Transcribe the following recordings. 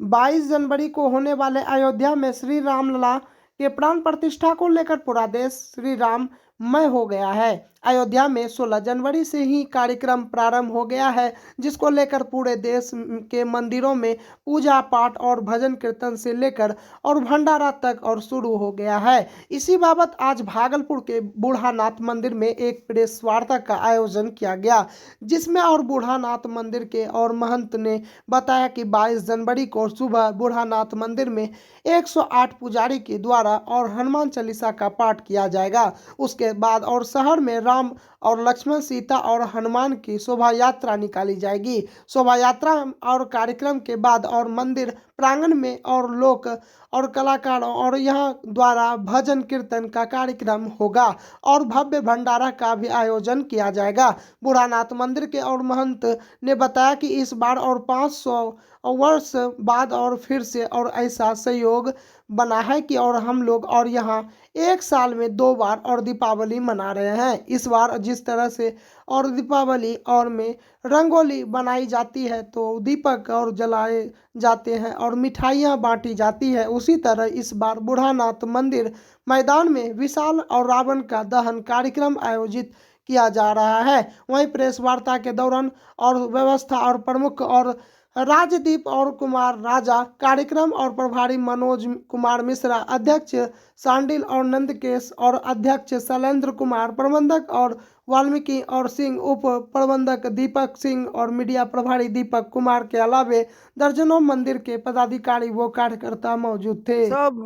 22 जनवरी को होने वाले अयोध्या में श्री रामलला के प्राण प्रतिष्ठा को लेकर पूरा देश श्री राममय हो गया है। अयोध्या में 16 जनवरी से ही कार्यक्रम प्रारंभ हो गया है, जिसको लेकर पूरे देश के मंदिरों में पूजा पाठ और भजन कीर्तन से लेकर और भंडारा तक और शुरू हो गया है। इसी बाबत आज भागलपुर के बूढ़ानाथ मंदिर में एक प्रेस वार्ता का आयोजन किया गया, जिसमें और बूढ़ानाथ मंदिर के और महंत ने बताया कि 22 जनवरी को सुबह बूढ़ानाथ मंदिर में 108 पुजारी के द्वारा और हनुमान चालीसा का पाठ किया जाएगा। उसके बाद और शहर में राम और लक्ष्मण, सीता और हनुमान की शोभा यात्रा निकाली जाएगी। शोभा यात्रा और कार्यक्रम के बाद और मंदिर प्रांगण में और लोक और कलाकारों और यहाँ द्वारा भजन कीर्तन का कार्यक्रम होगा और भव्य भंडारा का भी आयोजन किया जाएगा। बूढ़ानाथ मंदिर के और महंत ने बताया कि इस बार और 500 वर्ष बाद और फिर से और ऐसा सहयोग बना है कि और हम लोग और यहाँ एक साल में 2 बार और दीपावली मना रहे हैं। इस बार जिस तरह से और दीपावली और में रंगोली बनाई जाती है तो दीपक और जलाए जाते हैं और मिठाइयाँ बांटी जाती है, उसी तरह इस बार बूढ़ानाथ मंदिर मैदान में विशाल और रावण का दहन कार्यक्रम आयोजित किया जा रहा है। वहीं प्रेस वार्ता के दौरान और व्यवस्था और प्रमुख और राजदीप और कुमार राजा कार्यक्रम और प्रभारी मनोज कुमार मिश्रा, अध्यक्ष सांडिल और नंदकेश और अध्यक्ष शैलेंद्र कुमार, प्रबंधक और वाल्मीकि और सिंह, उप प्रबंधक दीपक सिंह और मीडिया प्रभारी दीपक कुमार के अलावे दर्जनों मंदिर के पदाधिकारी व कार्यकर्ता मौजूद थे। सब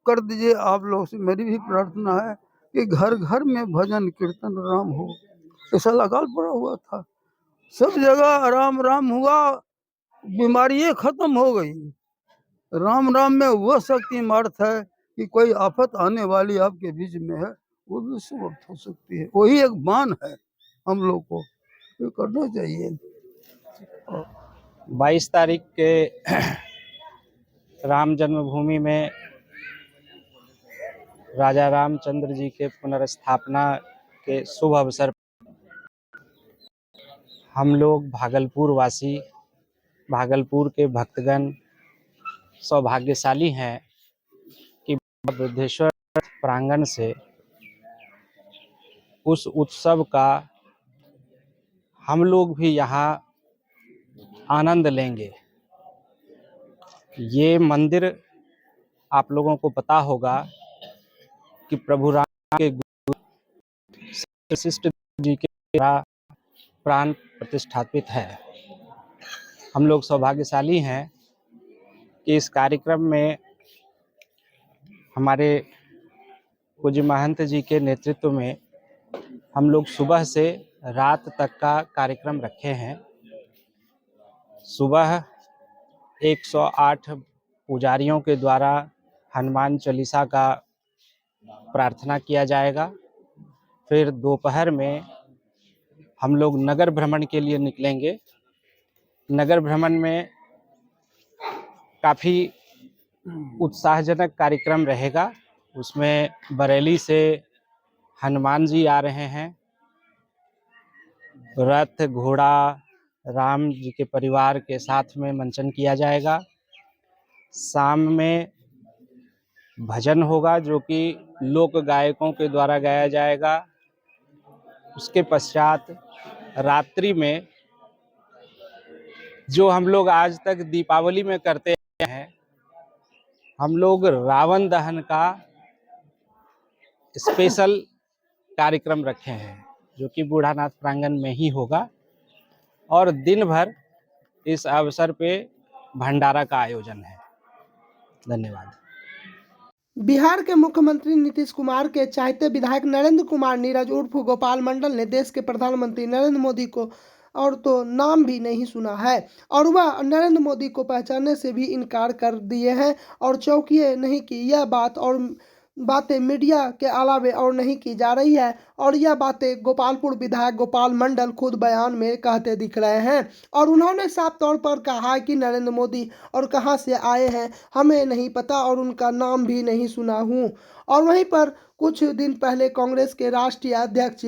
कर दीजिए। आप लोग से मेरी भी प्रार्थना है कि घर घर में भजन कीर्तन राम हो। ऐसा अकाल पड़ा हुआ था, सब जगह राम राम हुआ, बीमारियां खत्म हो गई। राम राम में वह शक्ति मार्थ है कि कोई आफत आने वाली आपके बीच में है वो भी समाप्त हो सकती है। वही एक बाण है हम लोग को, ये करना चाहिए। 22 तारीख के राम जन्मभूमि में राजा रामचंद्र जी के पुनर्स्थापना के शुभ अवसर हम लोग भागलपुर वासी, भागलपुर के भक्तगण सौभाग्यशाली हैं कि बुद्धेश्वर प्रांगण से उस उत्सव का हम लोग भी यहाँ आनंद लेंगे। ये मंदिर आप लोगों को पता होगा कि प्रभु राम के गुरु वशिष्ठ जी के द्वारा प्राण प्रतिष्ठापित है। हम लोग सौभाग्यशाली हैं कि इस कार्यक्रम में हमारे पूज्य महंत जी के नेतृत्व में हम लोग सुबह से रात तक का कार्यक्रम रखे हैं। सुबह 108 पुजारियों के द्वारा हनुमान चालीसा का प्रार्थना किया जाएगा। फिर दोपहर में हम लोग नगर भ्रमण के लिए निकलेंगे। नगर भ्रमण में काफ़ी उत्साहजनक कार्यक्रम रहेगा। उसमें बरेली से हनुमान जी आ रहे हैं, रथ घोड़ा राम जी के परिवार के साथ में मंचन किया जाएगा। शाम में भजन होगा जो कि लोक गायकों के द्वारा गाया जाएगा। उसके पश्चात रात्रि में जो हम लोग आज तक दीपावली में करते हैं, हम लोग रावण दहन का स्पेशल कार्यक्रम रखे हैं जो कि बूढ़ानाथ प्रांगण में ही होगा और दिन भर इस अवसर पे भंडारा का आयोजन है। धन्यवाद। बिहार के मुख्यमंत्री नीतीश कुमार के चाहते विधायक नरेंद्र कुमार नीरज उर्फ गोपाल मंडल ने देश के प्रधानमंत्री नरेंद्र मोदी को और तो नाम भी नहीं सुना है और वह नरेंद्र मोदी को पहचानने से भी इनकार कर दिए हैं और चौंकिए नहीं कि यह बातें मीडिया के अलावे और नहीं की जा रही है और यह बातें गोपालपुर विधायक गोपाल मंडल खुद बयान में कहते दिख रहे हैं और उन्होंने साफ तौर पर कहा है कि नरेंद्र मोदी और कहां से आए हैं हमें नहीं पता और उनका नाम भी नहीं सुना हूं। और वहीं पर कुछ दिन पहले कांग्रेस के राष्ट्रीय अध्यक्ष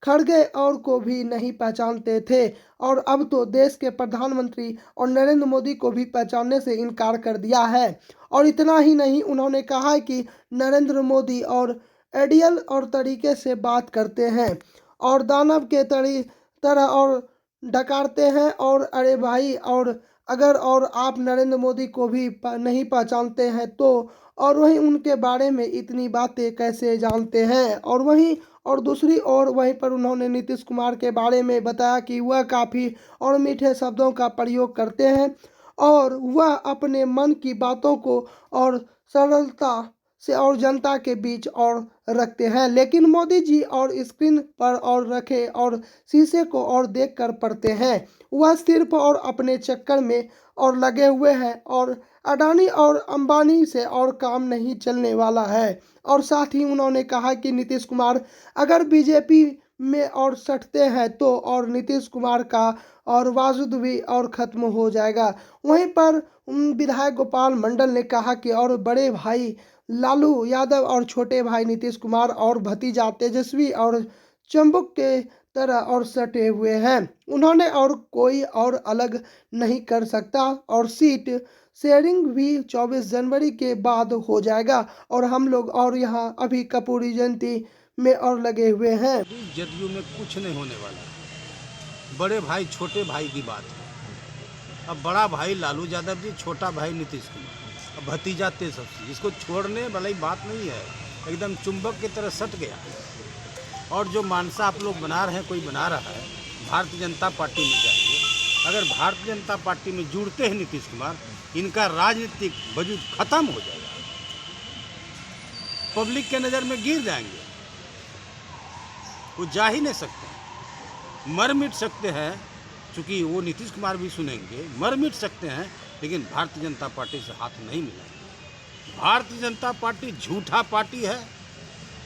खड़गे और को भी नहीं पहचानते थे और अब तो देश के प्रधानमंत्री और नरेंद्र मोदी को भी पहचानने से इनकार कर दिया है। और इतना ही नहीं, उन्होंने कहा है कि नरेंद्र मोदी और आइडियल और तरीके से बात करते हैं और दानव के तरह और डकारते हैं और अरे भाई, और अगर और आप नरेंद्र मोदी को भी नहीं पहचानते हैं तो और वहीं उनके बारे में इतनी बातें कैसे जानते हैं। और वहीं और दूसरी ओर वहीं पर उन्होंने नीतीश कुमार के बारे में बताया कि वह काफ़ी और मीठे शब्दों का प्रयोग करते हैं और वह अपने मन की बातों को और सरलता से और जनता के बीच और रखते हैं, लेकिन मोदी जी और स्क्रीन पर और रखे और शीशे को और देखकर पढ़ते हैं। वह सिर्फ और अपने चक्कर में और लगे हुए हैं और अडानी और अंबानी से और काम नहीं चलने वाला है। और साथ ही उन्होंने कहा कि नीतीश कुमार अगर बीजेपी में और सटते हैं तो और नीतीश कुमार का और वाजुद भी और ख़त्म हो जाएगा। वहीं पर विधायक गोपाल मंडल ने कहा कि और बड़े भाई लालू यादव और छोटे भाई नीतीश कुमार और भतीजा तेजस्वी और चंबुक के तरह और सटे हुए हैं। उन्होंने और कोई और अलग नहीं कर सकता और सीट शेयरिंग भी 24 जनवरी के बाद हो जाएगा और हम लोग और यहाँ अभी कपूरी जयंती में और लगे हुए हैं। जदयू में कुछ नहीं होने वाला है। बड़े भाई छोटे भाई की बात है। अब बड़ा भाई लालू यादव जी, छोटा भाई नीतीश कुमार, अब भतीजा तेजस्वी, इसको छोड़ने वाली बात नहीं है। एकदम चुंबक की तरह सट गया। और जो मानसा आप लोग बना रहे हैं, कोई बना रहा है भारतीय जनता पार्टी में जाइए, अगर भारतीय जनता पार्टी में जुड़ते हैं नीतीश कुमार, इनका राजनीतिक वजूद खत्म हो जाएगा, पब्लिक के नज़र में गिर जाएंगे, वो जा ही नहीं सकते। मर मिट सकते हैं, चूँकि वो नीतीश कुमार भी सुनेंगे, मर मिट सकते हैं, लेकिन भारतीय जनता पार्टी से हाथ नहीं मिलाएंगे। भारतीय जनता पार्टी झूठा पार्टी है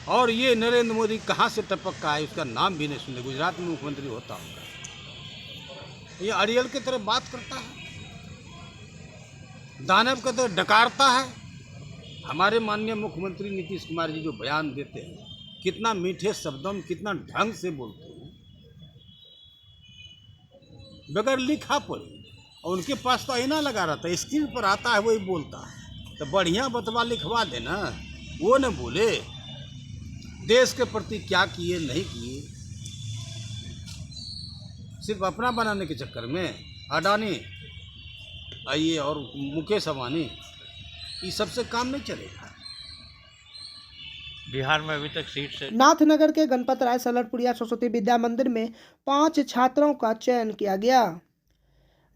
और ये नरेंद्र मोदी कहाँ से टपक का है, उसका नाम भी नहीं सुने। गुजरात में मुख्यमंत्री होता होगा, ये अड़ियल की तरह बात करता है, दानव की तरह डकारता है। हमारे माननीय मुख्यमंत्री नीतीश कुमार जी जो बयान देते हैं, कितना मीठे शब्दों में, कितना ढंग से बोलते हैं, बगैर लिखा पढ़े। और उनके पास तो आईना लगा रहता है, स्क्रीन पर आता है वही बोलता है। तो बढ़िया बतवा लिखवा देना, वो न बोले देश के प्रति क्या किए नहीं किए, सिर्फ अपना बनाने के चक्कर में अडानी आइए और मुकेश अंबानी, ये सबसे काम नहीं चलेगा। बिहार में अभी तक सीट से नाथनगर के गणपत राय सलटपुरिया सरस्वती विद्या मंदिर में 5 छात्रों का चयन किया गया।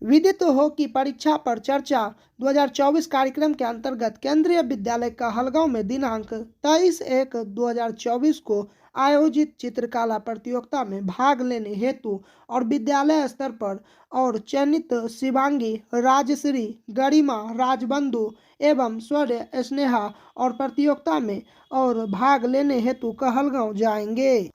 विदित हो कि परीक्षा पर चर्चा 2024 कार्यक्रम के अंतर्गत केंद्रीय विद्यालय कहलगांव में दिनांक 23/1/2024 को आयोजित चित्रकला प्रतियोगिता में भाग लेने हेतु और विद्यालय स्तर पर और चयनित शिवांगी, राजश्री, गरिमा, राजबंधु एवं स्वर्ण स्नेहा और प्रतियोगिता में और भाग लेने हेतु कहलगांव जाएंगे।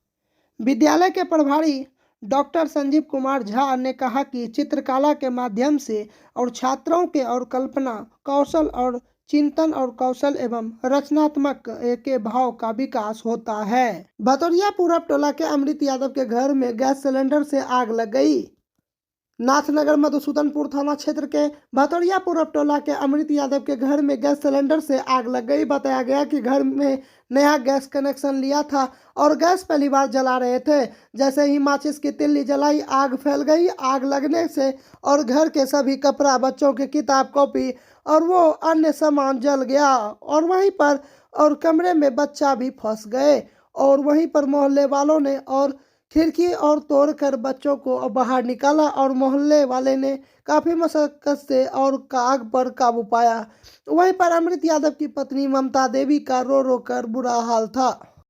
विद्यालय के प्रभारी डॉक्टर संजीव कुमार झा ने कहा कि चित्रकला के माध्यम से और छात्रों के और कल्पना कौशल और चिंतन और कौशल एवं रचनात्मक के भाव का विकास होता है। भतौरिया पूरब टोला के अमृत यादव के घर में गैस सिलेंडर से आग लग गई। नाथनगर मधुसूदनपुर थाना क्षेत्र के भतौरिया पूरब टोला के अमृत यादव के घर में गैस सिलेंडर से आग लग गई। बताया गया कि घर में नया गैस कनेक्शन लिया था और गैस पहली बार जला रहे थे। जैसे ही माचिस की तिल्ली जलाई, आग फैल गई। आग लगने से और घर के सभी कपड़ा, बच्चों की किताब, कॉपी और वो अन्य सामान जल गया और वहीं पर और कमरे में बच्चा भी फंस गए और वहीं पर मोहल्ले वालों ने और खिड़की और तोड़कर बच्चों को बाहर निकाला और मोहल्ले वाले ने काफ़ी मशक्कत से और आग पर काबू पाया। वहीं पर अमृत यादव की पत्नी ममता देवी का रो रो कर बुरा हाल था।